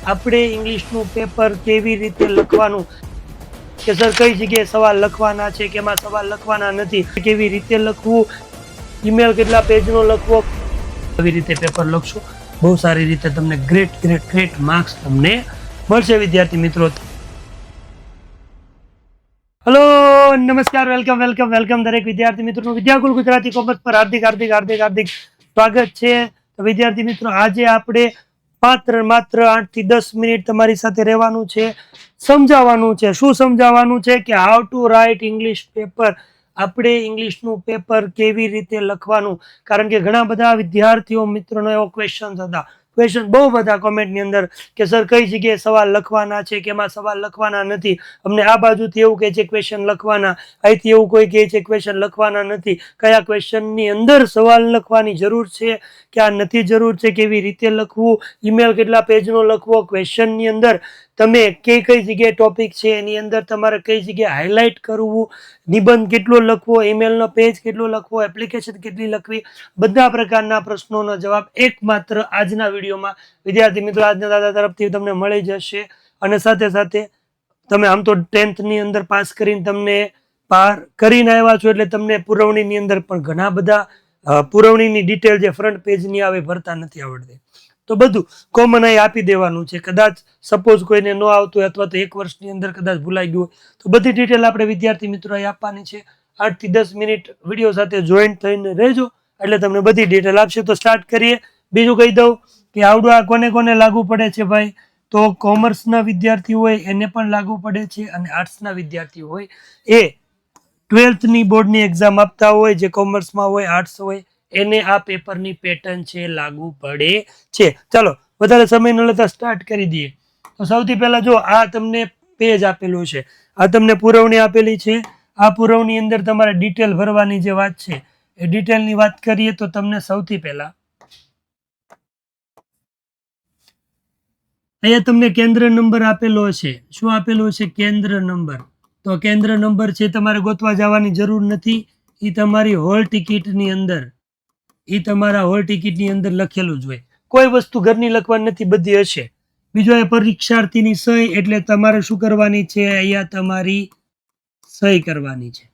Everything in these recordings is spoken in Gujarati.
આપણે ઇંગ્લિશનું પેપર કેવી રીતે લખવાનું કે સર કઈ જગ્યાએ સવાલ લખવાના છે કે એમાં સવાલ લખવાના નથી, કેવી રીતે લખવું, ઈમેલ કેટલા પેજનો લખવો, કેવી રીતે પેપર લખશો બહુ સારી રીતે તમને ગ્રેટ માર્ક્સ તમને મળશે વિદ્યાર્થી મિત્રો. હેલો નમસ્કાર, વેલકમ દરેક વિદ્યાર્થી મિત્રોનું વિદ્યાકુલ ગુજરાતી કોમર્સ પર હાર્દિક સ્વાગત છે. તો વિદ્યાર્થી મિત્રો, આજે આપણે માત્ર 8 થી 10 મિનિટ તમારી સાથે રહેવાનું છે, સમજાવવાનું છે. શું સમજાવવાનું છે કે how to write English paper, આપણે ઇંગ્લિશનું પેપર કેવી રીતે લખવાનું. કારણ કે ઘણા બધા વિદ્યાર્થીઓ મિત્રોનો એવો ક્વેશ્ચન બહુ બધા કોમેન્ટની અંદર કે સર કઈ જગ્યાએ સવાલ લખવાના છે કે એમાં સવાલ લખવાના નથી. અમને આ બાજુથી એવું કહે છે ક્વેશ્ચન લખવાના, અહીંથી એવું કોઈ કહે છે ક્વેશ્ચન લખવાના નથી. કયા ક્વેશ્ચનની અંદર સવાલ લખવાની જરૂર છે, ક્યાં નથી જરૂર છે, કેવી રીતે લખવું, ઈમેલ કેટલા પેજનો લખવો, ક્વેશ્ચનની અંદર તમે કઈ જગ્યાએ ટોપિક છે એની અંદર તમારે કઈ જગ્યાએ હાઇલાઇટ કરવું, નિબંધ કેટલો લખવો, ઈમેલનો પેજ કેટલો લખવો, એપ્લિકેશન કેટલી લખવી, બધા પ્રકારના પ્રશ્નોનો જવાબ એકમાત્ર આજના વિડીયોમાં વિદ્યાર્થી મિત્રો આજના દાદા તરફથી તમને મળી જશે. અને સાથે સાથે તમે આમ તો 10th ની અંદર પાસ કરીને તમને પાર કરીને આવ્યા છો એટલે તમને પુરવણીની અંદર પણ ઘણા બધા પુરવણીની ડિટેલ જે ફ્રન્ટ પેજની આવે ભરતા નથી આવડતી, તો બધું કોમન અહીં આપી દેવાનું છે. કદાચ સપોઝ કોઈને ન આવતું હોય અથવા તો 1 વર્ષની અંદર કદાચ ભૂલાઈ ગયું હોય તો બધી ડિટેલ આપણે વિદ્યાર્થી મિત્રો અહીં આપવાની છે. 8 થી 10 મિનિટ વિડીયો સાથે જોઈન્ટ થઈને રહેજો એટલે તમને બધી ડિટેલ આપશે. તો સ્ટાર્ટ કરીએ. બીજું કહી દઉં કે આવડું આ કોને લાગુ પડે છે ભાઈ, તો કોમર્સના વિદ્યાર્થી હોય એને પણ લાગુ પડે છે અને આર્ટ્સના વિદ્યાર્થી હોય એ 12thની બોર્ડની એક્ઝામ આપતા હોય, જે કોમર્સમાં હોય આર્ટ્સ હોય એને આ પેપરની પેટર્ન છે લાગુ પડે છે. ચાલો વધારે સમય ન લેતા સ્ટાર્ટ કરી દઈએ. તો સૌથી પહેલા જો આ તમને પેજ આપેલું છે, આ તમને પુરવણી આપેલી છે. આ પુરવણી અંદર તમારે ડિટેલ ભરવાની જે વાત છે એ ડિટેલની વાત કરીએ તો તમને સૌથી પહેલા અહીંયા તમને કેન્દ્ર નંબર આપેલો છે. શું આપેલું છે? કેન્દ્ર નંબર. તો કેન્દ્ર નંબર છે તમારે ગોતવા જવાની જરૂર નથી, એ તમારી હોલ ટિકિટની અંદર તમારા હોલ ટિકિટની અંદર લખેલું જ હોય. કોઈ વસ્તુ ઘરની લખવાની નથી, બધી હશે. બીજો એ પરીક્ષાર્થીની સહી, એટલે તમારે શું કરવાની છે? અહીંયા તમારી સહી કરવાની છે.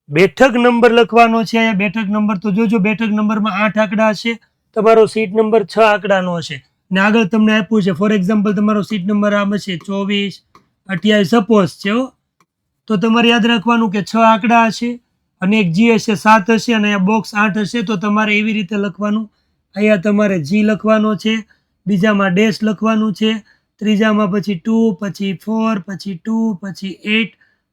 બેઠક નંબર લખવાનો છે. અહીંયા બેઠક નંબર તો જોજો, બેઠક નંબરમાં 8 આંકડા હશે, તમારો સીટ નંબર 6 આંકડાનો હશે ને આગળ તમને આપ્યું છે. ફોર એક્ઝામ્પલ તમારો સીટ નંબર આમ હશે 24, 28 સપોઝ છે, તો તમારે યાદ રાખવાનું કે 6 આંકડા હશે અને એક જી હશે 7 હશે અને અહીંયા બોક્સ 8 હશે. તો તમારે એવી રીતે લખવાનું. અહીંયા તમારે જી લખવાનો છે, બીજામાં ડેશ લખવાનું છે, ત્રીજામાં પછી 2, પછી 4, પછી 2, પછી 8,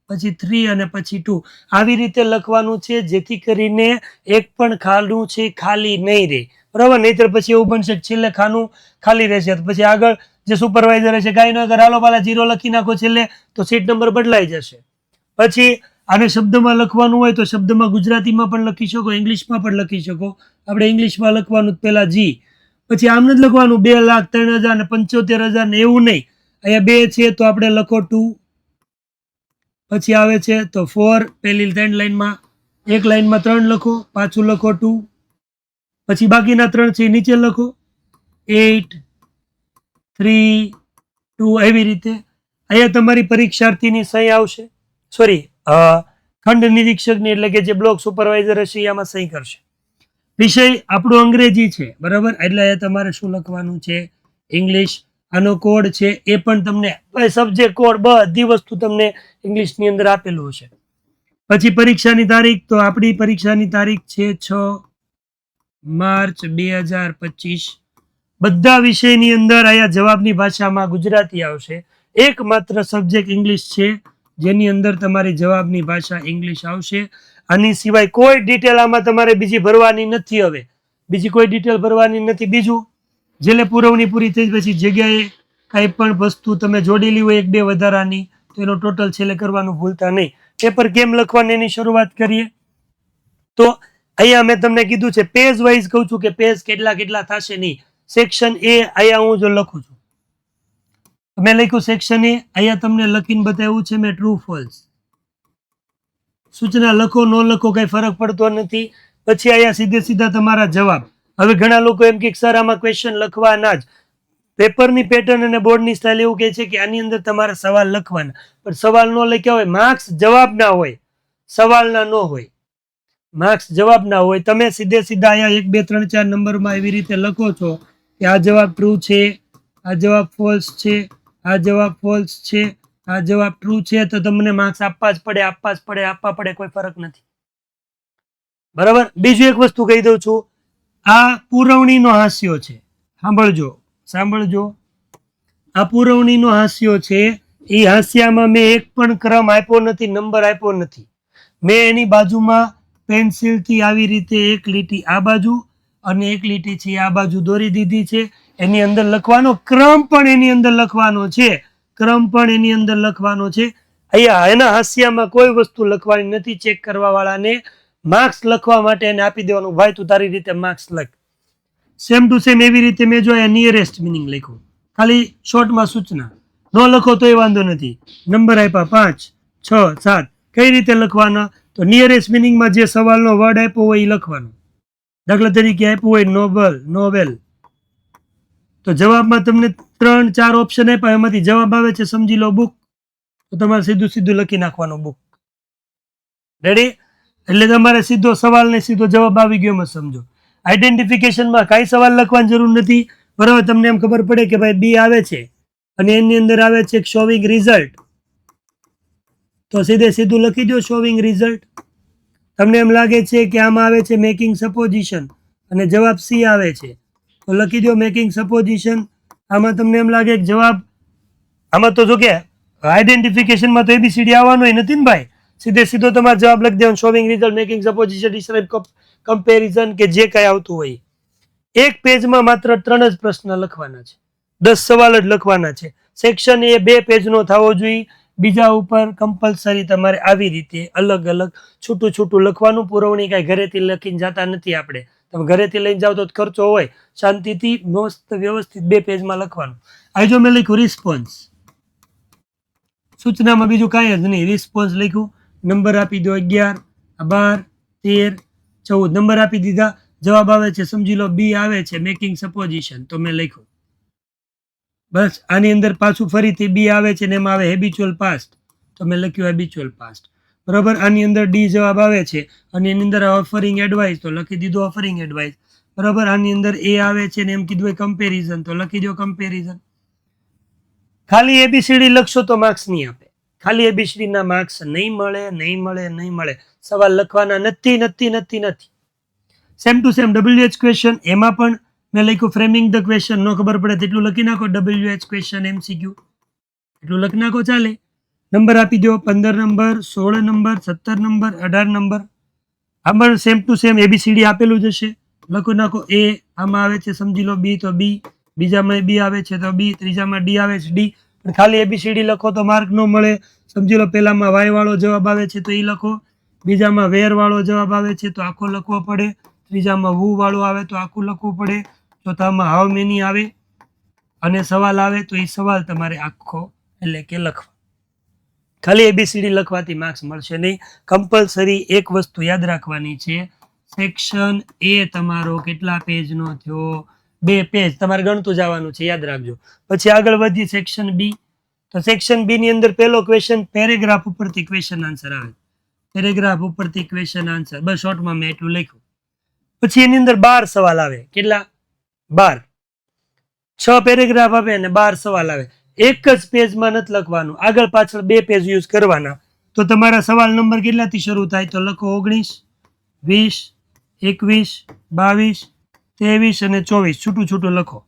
પછી 3 અને પછી 2. આવી રીતે લખવાનું છે જેથી કરીને એક પણ ખાનું છે ખાલી નહીં રહે, બરાબર. નહીતર પછી એવું બનશે કે છેલ્લે ખાનું ખાલી રહેશે, પછી આગળ જે સુપરવાઇઝર હશે કાંઈ ન કરે, હાલો પાલા 0 લખી નાખો છેલ્લે, તો સીટ નંબર બદલાઈ જશે. પછી આને શબ્દમાં લખવાનું હોય તો શબ્દમાં ગુજરાતીમાં પણ લખી શકો, ઇંગ્લિશમાં પણ લખી શકો. આપણે ઇંગ્લિશમાં લખવાનું પહેલા જી, પછી આમ નથી લખવાનું 2,03,000 ને 75,000 ને એવું નહીં. અહીંયા 2 છે તો આપણે લખો 2, પછી આવે છે તો 4, પહેલી 3 લાઈનમાં, એક લાઈનમાં 3 લખો, પાછું લખો 2, પછી બાકીના 3 છે નીચે લખો 8, 3, 2. એવી રીતે અહીંયા તમારી પરીક્ષાર્થીની સહી આવશે, સોરી ખંડ નિરીક્ષકની, એટલે કે જે બ્લોક સુપરવાઇઝર હશે આમાં સહી કરશે. વિષય આપણો અંગ્રેજી છે, બરાબર, એટલે અહીંયા તમારે શું લખવાનું છે? ઇંગ્લિશ. આનો કોડ છે એ પણ તમને સબ્જેક્ટ કોડ બધી વસ્તુ તમને ઇંગ્લિશની અંદર આપેલું હશે. પછી પરીક્ષાની તારીખ, તો આપણી પરીક્ષાની તારીખ છે 6 માર્ચ 2025. બધા વિષયની અંદર અહીંયા જવાબની ભાષામાં ગુજરાતી આવશે. એકમાત્ર સબ્જેક્ટ ઇંગ્લિશ છે જેની અંદર તમારી જવાબની ભાષા ઇંગ્લિશ આવશે. આની સિવાય કોઈ ડિટેલ આમાં તમારે બીજી ભરવાની નથી. હવે બીજી કોઈ ડિટેલ ભરવાની નથી. બીજું, જેલે પુરવણી પૂરી થઈ પછી જગ્યાએ કાંઈ પણ વસ્તુ તમે જોડેલી હોય 1-2 વધારાની, તો એનો ટોટલ છેલ્લે કરવાનું ભૂલતા નહીં. પેપર કેમ લખવાની એની શરૂઆત કરીએ. તો અહીંયા મેં તમને કીધું છે પેજ વાઇઝ કહું છું કે પેજ કેટલા થશે નહીં. સેક્શન એ અહીંયા હું જો લખું છું, મેં લખ્યું સેક્શન એ, અહીંયા તમને લખીને બતાવ્યું છે મેં ટ્રુ ફોલ્સ. સૂચના લખો ન લખો કઈ ફરક પડતો નથી. પછી અહીંયા સીધા તમારા જવાબ. હવે ઘણા લોકો એમ કે સર આમાં ક્વેશ્ચન લખવાના જ, પેપરની પેટર્ન અને બોર્ડની સ્ટાઇલ એવું કહે છે કે આની અંદર તમારે સવાલ લખવાના, પણ સવાલ ન લખ્યા હોય, માર્ક્સ જવાબના હોય, સવાલના ન હોય, માર્ક્સ જવાબના હોય. તમે સીધા અહીંયા 1 2 3 4 નંબરમાં એવી રીતે લખો છો કે આ જવાબ ટ્રુ છે, આ જવાબ ફોલ્સ છે, આ જવાબ ફોલ્સ છે, આ જવાબ ટ્રુ છે, તો તમને માર્ક્સ આપવા પડે, કોઈ ફરક નથી. બરાબર. બીજું એક વસ્તુ કહી દઉં છું, આ પુરવણીનો હાસ્યો છે. સાંભળજો, આ પુરવણીનો હાસ્યો છે. એ હાસ્યામાં મેં એક પણ ક્રમ આપ્યો નથી, નંબર આપ્યો નથી. મેં એની બાજુમાં પેન્સિલથી આવી રીતે એક લીટી આ બાજુ અને એક લીટી છે આ બાજુ દોરી દીધી છે. એની અંદર લખવાનો ક્રમ પણ એની અંદર લખવાનો છે, અહીંયા એના હાસ્યામાં કોઈ વસ્તુ લખવાની નથી. ચેક કરવા વાળાને માર્ક્સ લખવા માટે એને આપી દેવાનું, ભાઈ તું તારી રીતે માર્ક્સ લખ. સેમ ટુ સેમ એવી રીતે મેં જો નિયરેસ્ટ મિનિંગ લખ્યું, ખાલી શોર્ટમાં સૂચના, ન લખો તો એ વાંધો નથી. નંબર આપ્યા 5 6 7, કઈ રીતે લખવાના? તો નિયરેસ્ટ મિનિંગમાં જે સવાલનો વર્ડ આપ્યો હોય એ લખવાનો. દાખલા તરીકે આપ્યું હોય નોવેલ, તો જવાબમાં તમને 3 4 ઓપ્શન આપ્યા, એમાંથી જવાબ આવે છે સમજી લો બુક, તો તમારે સીધું લખી નાખવાનું બુક. રેડી? એટલે તમારે સીધો સવાલ ને સીધો જવાબ આવી ગયો, એમ સમજો. આઈડેન્ટિફિકેશનમાં કાંઈ સવાલ લખવાની જરૂર નથી. બરાબર. તમને એમ ખબર પડે કે ભાઈ બી આવે છે અને એની અંદર આવે છે શોવિંગ રિઝલ્ટ, તો સીધું લખી દો શોવિંગ રિઝલ્ટ. તમને એમ લાગે છે કે આમાં આવે છે મેકિંગ સપોઝિશન અને જવાબ સી આવે છે, તો લખી દો મેકિંગ સપોઝિશન. આમાં તમને એમ લાગે કે જવાબ, આમાં તો જો કે આઈડેન્ટિફિકેશનમાં તો એબીસીડી આવવાનો નથી ને ભાઈ, સીધો તમારે જવાબ લખી દેવાનો, showing result, making supposition, describe, comparison, કે જે કાંઈ આવતું હોય. એક પેજમાં માત્ર 3 જ પ્રશ્ન લખવાના છે, 10 સવાલ જ લખવાના છે. સેક્શન એ 2 પેજનો થવો જોઈએ. બીજા ઉપર કમ્પલસરી તમારે આવી રીતે અલગ છૂટું લખવાનું. પુરવણી કાંઈ ઘરેથી લખીને જતા નથી આપણે, તમે ઘરેથી લઈને જાઓ તો ખર્ચો હોય, શાંતિથી મસ્ત વ્યવસ્થિત 2 પેજમાં લખવાનું. આ જો મેં લખ્યું રિસ્પોન્સ, સૂચનામાં બીજું કાંઈ જ નહીં, રિસ્પોન્સ લખ્યું, નંબર આપી દો 11 12 13 14, નંબર આપી દીધા. જવાબ આવે છે સમજી લો બી આવે છે મેકિંગ સપોઝિશન, તો મેં લખ્યું. બસ. આની અંદર પાછું ફરીથી બી આવે છે ને એમાં આવે હેબિચ્યુઅલ પાસ્ટ, તો મેં લખ્યું હેબિચ્યુઅલ પાસ્ટ. બરાબર. આની અંદર ડી જવાબ આવે છે અને એની અંદર ઓફરિંગ એડવાઇસ, તો લખી દીધું ઓફરિંગ એડવાઇસ. બરાબર. આની અંદર એ આવે છે ને એમ કીધું હોય કમ્પેરિઝન, તો લખી દો કમ્પેરિઝન. ખાલી એબીસીડી લખશો તો માર્ક્સ નહીં આપે, ખાલી એબીસીડી ના માર્ક્સ નહીં મળે. સવાલ લખવાના નથી. Same to same WH question, એમાં પણ મેં લખ્યું ફ્રેમિંગ ધ ક્વેશ્ચન. નો ખબર પડે તેટલું લખી નાખો, WH ક્વેશ્ચન MCQ એટલું લખી નાખો, ચાલે. નંબર આપી દો 15 નંબર, 16 નંબર, 17 નંબર, 18 નંબર. આમાં સેમ ટુ સેમ એબીસીડી આપેલું જ હશે, લખી નાખો. એ આમાં આવે છે સમજી લો બી, તો બી. બીજામાં બી આવે છે તો બી. ત્રીજામાં ડી આવે છે ડી. પણ ખાલી એબીસીડી લખો તો માર્ક ન મળે. સમજી લો પહેલામાં વાય વાળો જવાબ આવે છે તો એ લખો, બીજામાં વેર વાળો જવાબ આવે છે તો આખો લખવો પડે, ત્રીજામાં વુ વાળો આવે તો આખું લખવું પડે, ચોથામાં હાઉ મેની આવે અને સવાલ આવે તો એ સવાલ તમારે આખો એટલે કે લખવા. ખાલી એબીસીડી લખવાથી માર્ક્સ મળશે નહીં. કમ્પલસરી એક વસ્તુ યાદ રાખવાની છે, સેક્શન એ તમારો કેટલા પેજનો થયો? 2 પેજ તમારે ગણતું જવાનું છે, યાદ રાખજો. પછી આગળ વધી સેક્શન બી, તો સેક્શન બી ની અંદર પહેલો ક્વેશ્ચન પેરેગ્રાફ ઉપરથી ક્વેશ્ચન આન્સર આવે, પેરેગ્રાફ ઉપરથી ક્વેશ્ચન આન્સર. બસ શોર્ટમાં મેં એટલું લખ્યું. પછી એની અંદર 12 સવાલ આવે. કેટલા? 12. 6 પેરેગ્રાફ આવે અને 12 સવાલ આવે. એક જ પેજમાં નથી લખવાનું, આગળ પાછળ 2 પેજ યુઝ કરવાના. તો તમારા સવાલ નંબર કેટલાથી શરૂ થાય? તો લખો 19 20 21 22 23 અને 24, છૂટું લખો.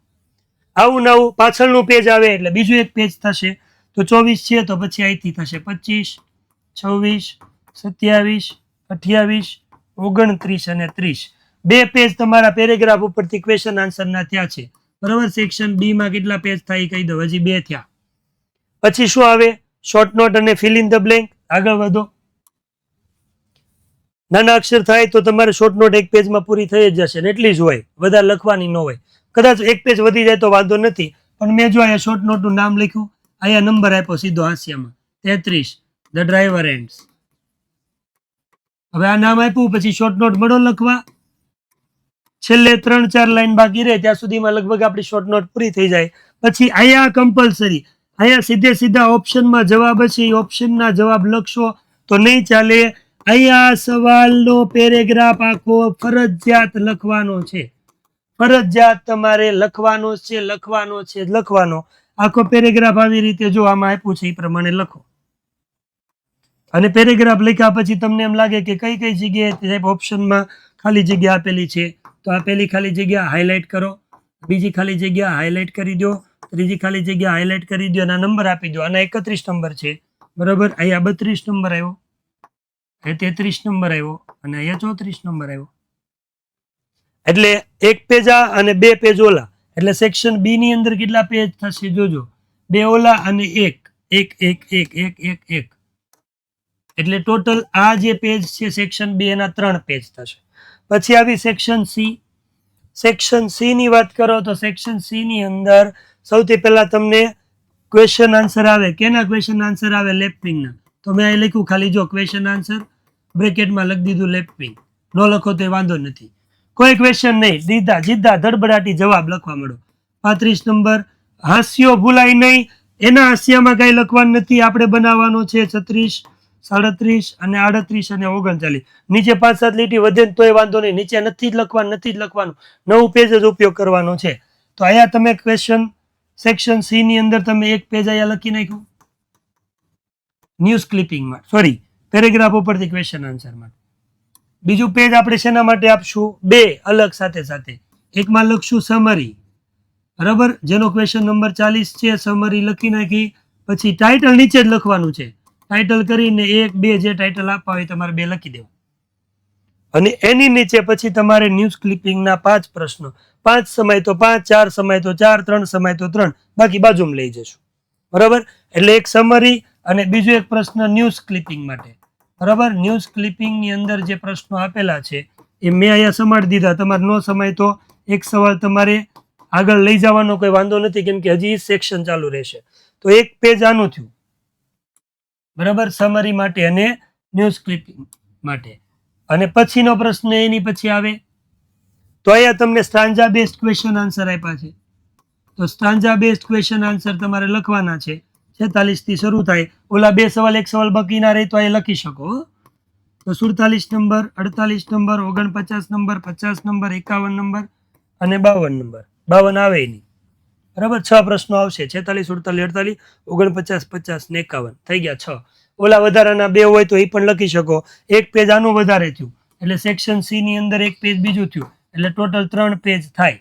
આવું પાછળનું પેજ આવે એટલે બીજું એક પેજ થશે. તો 24 છે તો પછી અહીંથી થશે 25 26 27 28 29 અને 30. 2 પેજ તમારા પેરેગ્રાફ ઉપરથી ક્વેશ્ચન આન્સરના થયા છે. બરાબર. સેક્શન બી માં કેટલા પેજ થાય કહી દો, હજી 2 થયા. પછી શું આવે? શોર્ટ નોટ અને ફિલ ઇન ધ બ્લેન્ક. આગળ વધો. નાના અક્ષર થાય તો તમારે શોર્ટ નોટ 1 પેજમાં પૂરી થઈ જ જશે ને એટલી જ હોય, વધારે લખવાની ન હોય. કદાચ 1 પેજ વધી જાય તો વાંધો નથી, પણ મેં જો અહીંયા શોર્ટ નોટનું નામ લખ્યું, અહીંયા નંબર આપ્યો સીધો હાસ્યામાં 33, ધ ડ્રાઈવર એન્ડ્સ. હવે આ નામ આપ્યું પછી શોર્ટ નોટ મળો લખવા. છેલ્લે 3-4 લાઈન બાકી રહે ત્યાં સુધીમાં લગભગ આપણી શોર્ટ નોટ પૂરી થઈ જાય. પછી અહીંયા કમ્પલસરી, અહીંયા સીધે સીધા ઓપ્શનમાં જવાબ હશે, એ ઓપ્શનના જવાબ લખશો તો નહીં ચાલે. અહીંયા સવાલનો પેરેગ્રાફ આખો ફરજિયાત લખવાનો છે, ફરજિયાત તમારે લખવાનો. આખો પેરેગ્રાફ આવી રીતે જો આમાં આપ્યું છે એ પ્રમાણે લખો. અને પેરેગ્રાફ લખ્યા પછી તમને એમ લાગે કે કઈ કઈ જગ્યાએ ઓપ્શનમાં ખાલી જગ્યા આપેલી છે, તો આ પહેલી ખાલી જગ્યા હાઇલાઇટ કરો, બીજી ખાલી જગ્યા હાઇલાઇટ કરી દો, ત્રીજી ખાલી જગ્યા હાઇલાઇટ કરી દો અને નંબર આપી દો. આના 31 નંબર છે, બરાબર. અહીંયા 32 નંબર આવ્યો, અહીંયા 33 નંબર આવ્યો અને અહીંયા 34 નંબર આવ્યો. એટલે એક પેજ આ અને બે પેજ ઓલા, એટલે સેક્શન બી ની અંદર કેટલા પેજ થશે જોજો, બે ઓલા અને એક, એટલે ટોટલ આ જે પેજ છે સેક્શન બી એના 3 પેજ થશે. પછી આવી સેક્શન સી. સેક્શન સી ની વાત કરો તો સેક્શન સી ની અંદર સૌથી પહેલા તમને ક્વેશ્ચન આન્સર આવે. કેના ક્વેશ્ચન આન્સર આવે? લેફ્ટ વિંગના. તો મેં અહીં લખ્યું ખાલી જો ક્વેશ્ચન આન્સર બ્રેકેટમાં લખી દીધું લેફ્ટ વિંગ. ન લખો તો વાંધો નથી, કોઈ ક્વેશ્ચન નહીં, સીધા ધડબડાટી જવાબ લખવા માંડો. 35 નંબર, હાસ્યો ભૂલાય નહીં, એના હાસ્યામાં કઈ લખવાનું નથી, આપણે બનાવવાનો છે 36, 37 અને 38 અને 39. નીચે 5-7 લીટી વધે તોય વાંધો નહીં, નીચે નથી જ લખવાનું, નવું પેજ જ ઉપયોગ કરવાનો છે. તો અહીંયા તમે ક્વેશ્ચન સેક્શન સી ની અંદર તમે એક પેજ અહીંયા લખી નાખ્યું ન્યૂઝ ક્લિપિંગમાં, સોરી પેરેગ્રાફ ઉપરથી ક્વેશ્ચન આન્સર માટે. બીજું પેજ આપણે શેના માટે આપશું? બે અલગ સાથે. એકમાં લખશું સમરી, બરાબર, જેનો ક્વેશ્ચન નંબર 40 છે. સમરી લખી નાખી, પછી ટાઇટલ નીચે જ લખવાનું છે. ટાઇટલ કરીને 1, 2 જે ટાઇટલ આપવા હોય તમારે 2 લખી દેવું. અને એની નીચે પછી તમારે ન્યૂઝ ક્લિપિંગના 5 પ્રશ્નો, 5 સમય તો 5, 4 સમય તો 4, 3 સમય તો 3, બાકી બાજુમાં લઈ જશું, બરાબર. એટલે એક સમરી અને બીજો એક પ્રશ્ન ન્યૂઝ ક્લિપિંગ માટે, બરાબર. ન્યૂઝ ક્લિપિંગ ની અંદર જે પ્રશ્નો આપેલા છે એ મેં અહીંયા સમાડી દીધા. તમારે નો સમય તો એક સવાલ તમારે આગળ લઈ જવાનો કોઈ વાંધો નથી, કેમ કે હજી સેક્શન ચાલુ રહેશે. તો એક પેજ આનું થયું, બરાબર, સમરી માટે અને ન્યૂઝ ક્લિપિંગ માટે. અને પછીનો પ્રશ્ન એની પછી આવે તો અહીંયા તમને સ્ટાન્જા બેસ્ડ ક્વેશ્ચન આન્સર આપ્યા છે. તો સ્ટાન્જા બેસ્ડ ક્વેશ્ચન આન્સર તમારે લખવાના છે. 46 થી શરૂ થાય, ઓલા 2 સવાલ 1 સવાલ બાકી ના રહે તો એ લખી શકો. તો 47 number, 48 number, 49 number, 50 number, 51 number અને 52 નંબર. 52 આવે નહીં, બરાબર. 6 પ્રશ્નો આવશે, 46, 48, 49, 50 ને 51 થઈ ગયા 6. ઓલા વધારાના 2 હોય તો એ પણ લખી શકો. એક પેજ આનું વધારે થયું એટલે સેક્શન સી ની અંદર એક પેજ બીજું થયું, એટલે ટોટલ 3 પેજ થાય.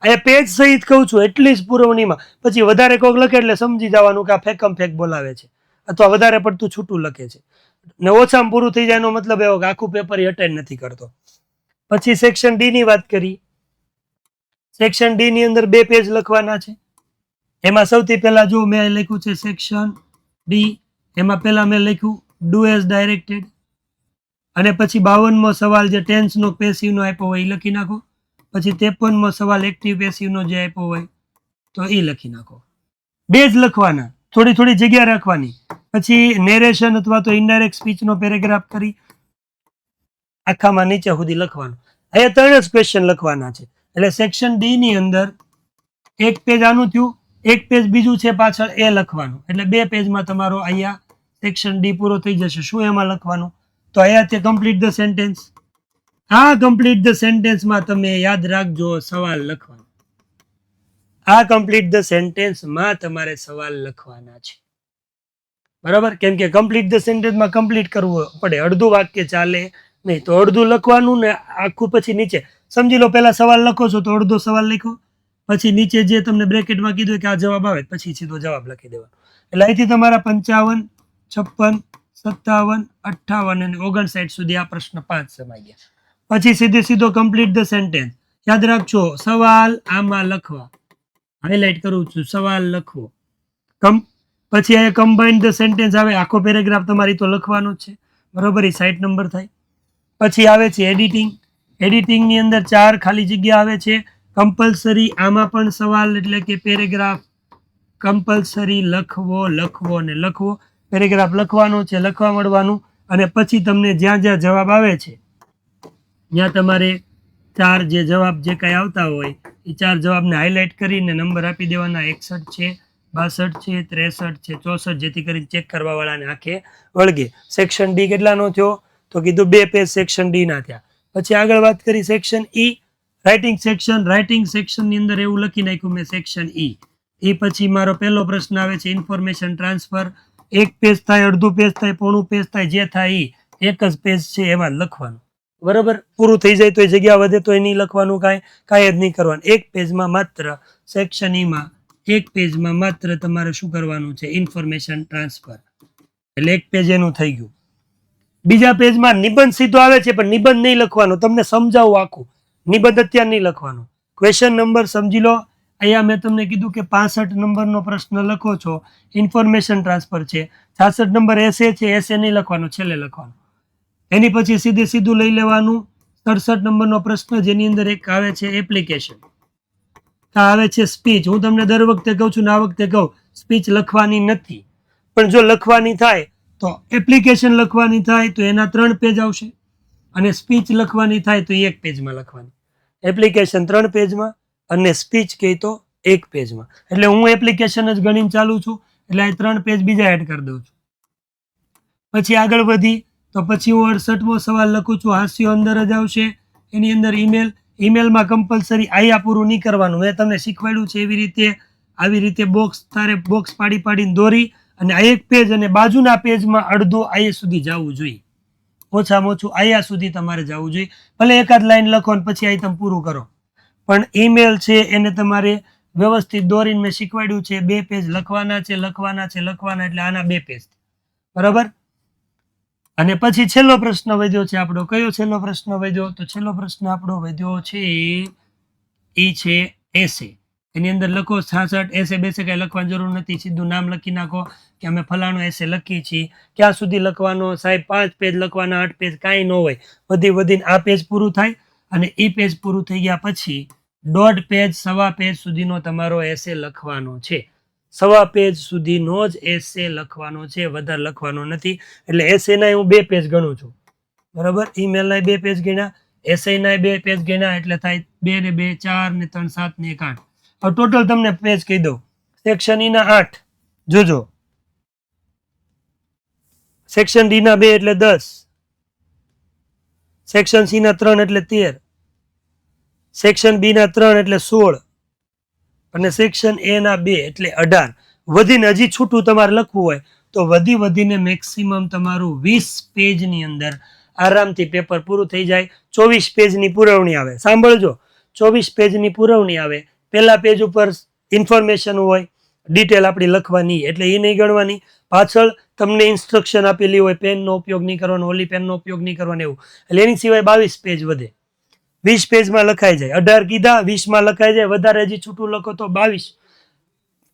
અહીંયા પેજ સહિત કહું છું, એટલી જ પુરવણીમાં. પછી વધારે કોક લખે એટલે સમજી જવાનું કે આ ફેકમ ફેક બોલાવે છે અથવા વધારે પડતું છૂટું લખે છે, ને ઓછામાં પૂરું થઈ જાય એનો મતલબ એવો કે આખું પેપર અટેન્ડ નથી કરતો. પછી સેક્શન ડી ની વાત કરી. સેક્શન ડી ની અંદર 2 પેજ લખવાના છે. એમાં સૌથી પહેલા જો મેં લખ્યું છે સેક્શન ડી, એમાં પહેલા મેં લખ્યું ડુ એઝ ડાયરેક્ટેડ, અને પછી 52મો સવાલ જે ટેન્સ નો પેસિવ નો આપ્યો હોય એ લખી નાખો. પછી 53મો સવાલ એક્ટિવ પેસિવ નો જે આપ્યો હોય તો એ લખી નાખો. 2 જ લખવાના, થોડી જગ્યા રાખવાની. પછી નેરેશન અથવા તો ઇનડાયરેક્ટ સ્પીચ નો પેરેગ્રાફ કરી આખામાં નીચે સુધી લખવાનું. અહીંયા 3 જ ક્વેશ્ચન લખવાના છે. એટલે સેક્શન ડી ની અંદર એક પેજ આનું થયું, એક પેજ બીજું છે પાછળ એ લખવાનું. એટલે 2 પેજમાં તમારો અહીંયા સેક્શન ડી પૂરો થઈ જશે. શું એમાં લખવાનું? તો અહીંયા તે કમ્પ્લીટ ધ સેન્ટેન્સ. આ કમ્પ્લીટ ધ સેન્ટેન્સમાં તમે યાદ રાખજો સવાલ લખવાનો. આ કમ્પ્લીટ ધ સેન્ટેન્સમાં તમારે સવાલ લખવાના છે, બરાબર. કેમ કે કમ્પ્લીટ ધ સેન્ટેન્સમાં કમ્પ્લીટ કરવું પડે, અડધું વાક્ય ચાલે નહીં. તો અડધું લખવાનું ને આખું પછી નીચે સમજી લો. પહેલા સવાલ લખો છો તો અડધો સવાલ લખો, પછી નીચે જે તમને બ્રેકેટમાં કીધું કે આ જવાબ આવે પછી સીધો જવાબ લખી દેવાનો. એટલે અહીંથી તમારા 55, 56, 57, 58 અને 59 સુધી આ પ્રશ્ન 5 સમાઈ ગયા. પછી સીધો કમ્પ્લીટ ધ સેન્ટેન્સ. યાદ રાખજો સવાલ આમાં લખવા, હાઇલાઇટ કરું છું, સવાલ લખવો. પછી અહીંયા કમ્બાઇન્ડ ધ સેન્ટેન્સ આવે, આખો પેરેગ્રાફ તમારી તો લખવાનો જ છે, બરોબર. એ 60 નંબર થાય. પછી આવે છે એડિટિંગ. એડિટિંગ ની અંદર 4 ખાલી જગ્યા આવે છે. કમ્પલસરી આમાં પણ સવાલ એટલે કે પેરેગ્રાફ કમ્પલસરી લખવો અને લખવો. પેરેગ્રાફ લખવાનો છે, લખવા મળવાનું. અને પછી તમને જ્યાં જવાબ આવે છે ત્યાં તમારે ચાર જે જવાબ જે કાંઈ આવતા હોય એ ચાર જવાબને હાઇલાઇટ કરીને નંબર આપી દેવાના. 61 છે, 62 છે, 63 છે, 64, જેથી કરીને ચેક કરવા વાળાને આંખે વળગે. સેક્શન ડી કેટલાનો થયો? તો કીધું 2 પેજ સેક્શન ડી ના થયા. પછી આગળ વાત કરી section E, writing section. Writing section ની અંદર એવું લખી નાખ્યું મેં સેક્શન ઈ. એ પછી મારો પહેલો પ્રશ્ન આવે છે ઇન્ફોર્મેશન ટ્રાન્સફર. 1 પેજ થાય, અડધું પેજ થાય, પોણું પેજ થાય, જે થાય એ એક જ પેજ છે એમાં લખવાનું. બરાબર, પૂરું થઈ જાય તો એ જગ્યા વધે તો એ નહીં લખવાનું, કાંઈ જ નહીં કરવાનું. 1 પેજમાં માત્ર સેક્શન ઈમાં 1 પેજમાં માત્ર તમારે શું કરવાનું છે? Information transfer. એટલે 1 પેજ એનું થઈ ગયું. બીજા પેજમાં નિબંધ સીધો આવે છે, પણ નિબંધ નહીં લખવાનો. તમને સમજાવું આખું. નિબંધ અત્યારે નહીં લખવાનો. ક્વેશ્ચન નંબર સમજી લો. અહીંયા મેં તમને કીધું કે 65 નંબરનો પ્રશ્ન લખો છો, ઇન્ફોર્મેશન ટ્રાન્સફર છે. 66 નંબર એસે છે, એસે નહીં લખવાનો, છેલ્લે લખવાનો. એની પછી સીધું લઈ લેવાનું 67 નંબરનો પ્રશ્ન, જેની અંદર એક આવે છે એપ્લિકેશન, આવે છે સ્પીચ. હું તમને દર વખતે કહું છું ને આ વખતે કહું, સ્પીચ લખવાની નથી, પણ જો લખવાની થાય તો એપ્લિકેશન લખવાની થાય તો એના 3 પેજ આવશે, અને સ્પીચ લખવાની થાય તો 1 પેજમાં લખવાની. એપ્લિકેશન 3 પેજમાં અને સ્પીચ કહે તો 1 પેજમાં. એટલે હું એપ્લિકેશન જ ગણીને ચાલુ છું, એટલે આ 3 પેજ બીજા એડ કરી દઉં છું. પછી આગળ વધી તો પછી હું 68મો સવાલ લખું છું, હાસ્ય અંદર જ આવશે. એની અંદર ઈમેલમાં કમ્પલસરી આયા પૂરું નહીં કરવાનું. મેં તમને શીખવાડ્યું છે એવી રીતે, આવી રીતે બોક્સ પાડીને દોરી અને આ 1 પેજ અને બાજુના પેજમાં અડધું આયા સુધી જવું જોઈએ. ઓછામાં ઓછું આયા સુધી તમારે જવું જોઈએ. ભલે એકાદ લાઈન લખો અને પછી આ તમે પૂરું કરો, પણ ઈમેલ છે એને તમારે વ્યવસ્થિત દોરીને મેં શીખવાડ્યું છે 2 પેજ લખવાના છે. એટલે આના 2 પેજ. બરાબર. અને પછી છેલ્લો પ્રશ્ન વધ્યો છે આપણો. કયો છેલ્લો પ્રશ્ન વધ્યો? તો છેલ્લો પ્રશ્ન આપણો વધ્યો છે એ છે એસે. એની અંદર લખો 66. એસે બેસે કઈ લખવાની જરૂર નથી, સીધું નામ લખી નાખો કે અમે ફલાણો એસે લખીએ છીએ. ક્યાં સુધી લખવાનો સાહેબ? 5 પેજ લખવાના, 8 પેજ કાંઈ ન હોય. વધીને આ પેજ પૂરું થાય, અને એ પેજ પૂરું થઈ ગયા પછી 1.5 પેજ 1.25 પેજ સુધીનો તમારો એસે લખવાનો છે. 1.25 પેજ સુધીનો જ એસે લખવાનો છે, વધારે લખવાનો નથી. એટલે એસે ના હું 2 પેજ ગણું છું. બરાબર. ઈમેલ ના 2 પેજ ગણ્યા, એસે ના 2 પેજ ગણ્યા, એટલે થાય 2 ને 2 4 ને 3 7 ને 1 8. હવે ટોટલ તમને પેજ કહી દઉં. સેક્શન ઈ ના 8, જોજો. સેક્શન ડી ના 2 એટલે 10, સેક્શન સી ના 3 એટલે 13, સેક્શન બી ના 3 એટલે 16, અને સેક્શન એ ના 2 એટલે 18. વધીને હજી છૂટું તમારે લખવું હોય તો વધીને મેક્સિમમ તમારું 20 પેજની અંદર આરામથી પેપર પૂરું થઈ જાય. 24 પેજની પુરવણી આવે. સાંભળજો, 24 પેજની પુરવણી આવે. પહેલા પેજ ઉપર ઇન્ફોર્મેશન હોય, ડિટેલ આપણી લખવાની, એટલે એ નહીં ગણવાની. પાછળ તમને ઇન્સ્ટ્રક્શન આપેલી હોય, પેનનો ઉપયોગ નહીં કરવાનો, ઓલી પેનનો ઉપયોગ નહીં કરવાનો, એવું. એટલે એની સિવાય 22 પેજ વધે. 20 પેજમાં લખાઈ જાય. 18 કીધા, 20માં લખાઈ જાય. વધારે હજી છૂટું લખો તો 22.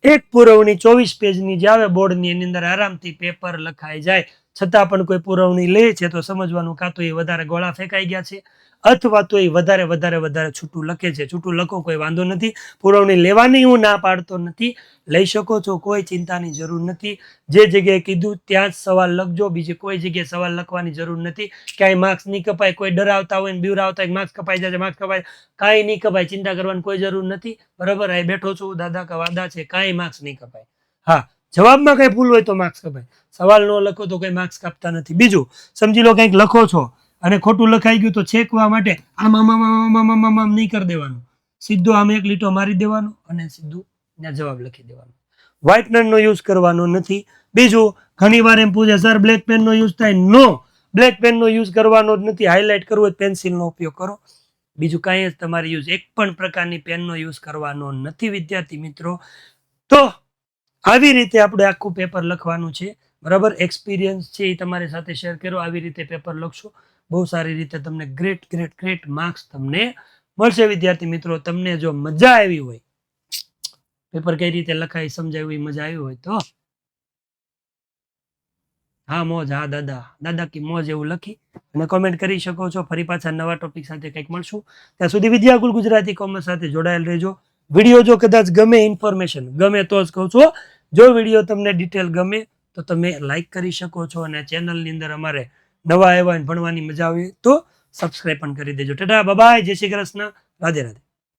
એક પુરવણી 24 પેજની જે આવે બોર્ડની, એની અંદર આરામથી પેપર લખાઈ જાય. છતાં પણ કોઈ પુરવણી લે છે તો સમજવાનું, કાં તો એ વધારે ગોળા ફેંકાઈ ગયા છે, અથવા તો એ વધારે છૂટું લખે છે. છૂટું લખો, કોઈ વાંધો નથી. પુરવણી લેવાની હું ના પાડતો નથી, લઈ શકો છો, કોઈ ચિંતાની જરૂર નથી. જે જગ્યાએ કીધું ત્યાં જ સવાલ લખજો, બીજી કોઈ જગ્યાએ સવાલ લખવાની જરૂર નથી. ક્યાંય માર્ક્સ નહીં કપાય. કોઈ ડરાવતા હોય ને બીવરાવતા માર્ક્સ કપાઈ જશે, માર્ક્સ કપાય, કાંઈ નહીં કપાય. ચિંતા કરવાની કોઈ જરૂર નથી. બરાબર. અહીં બેઠો છું, દાદા કા વાદા છે, કાંઈ માર્ક્સ નહીં કપાય. હા, જવાબમાં કઈ ભૂલ હોય તો માર્ક્સ કપાય. સવાલ ન લખો તો કઈ માર્ક્સ કાપતા નથી. બીજું સમજી લો, કંઈક લખો છો અને ખોટું લખાઈ ગયું તો છેકવા માટે આમ નહીં કરી દેવાનું. સીધો આમ 1 લીટો મારી દેવાનો અને સીધું ત્યાં જવાબ લખી દેવાનો. વ્હાઇટનરનો યુઝ કરવાનો નથી. બીજું, ઘણી વાર એમ પૂછે સર બ્લેક પેનનો યુઝ થાય? નો, બ્લેક પેનનો યુઝ કરવાનો જ નથી. હાઇલાઇટ કરવો હોય પેન્સિલનો ઉપયોગ કરો. બીજું કાંઈ જ તમારે યુઝ, એક પણ પ્રકારની પેનનો યુઝ કરવાનો નથી વિદ્યાર્થી મિત્રો. તો આવી રીતે આપણે આખું પેપર લખવાનું છે. બરાબર. એક્સપિરિયન્સ છે એ તમારી સાથે શેર કરો. આવી રીતે પેપર લખશો, બહુ સારી રીતે તમને ગ્રેટ માર્ક્સ તમને મળશે વિદ્યાર્થી મિત્રો. તમને જો મજા આવી હોય, પેપર કઈ રીતે લખાય સમજાયું, મજા આવી હોય તો હા મોજ, હા દાદા કી મોજ એવું લખી અને કોમેન્ટ કરી શકો છો. ફરી પાછા નવા ટોપિક સાથે કંઈક મળશું. ત્યાં સુધી વિદ્યાકુલ ગુજરાતી કોમર્સ સાથે જોડાયેલ રહેજો. વિડીયો જો કદાચ ગમે, ઇન્ફોર્મેશન ગમે તો જ કહું છું. જો વિડીયો તમને ડિટેલ ગમે તો તમે લાઈક કરી શકો છો, અને ચેનલની અંદર અમારે નવા આવ્યા ભણવાની મજા આવી તો સબસ્ક્રાઈબ પણ કરી દેજો. ટાટા બાય, જય શ્રી કૃષ્ણ, રાધે રાધે.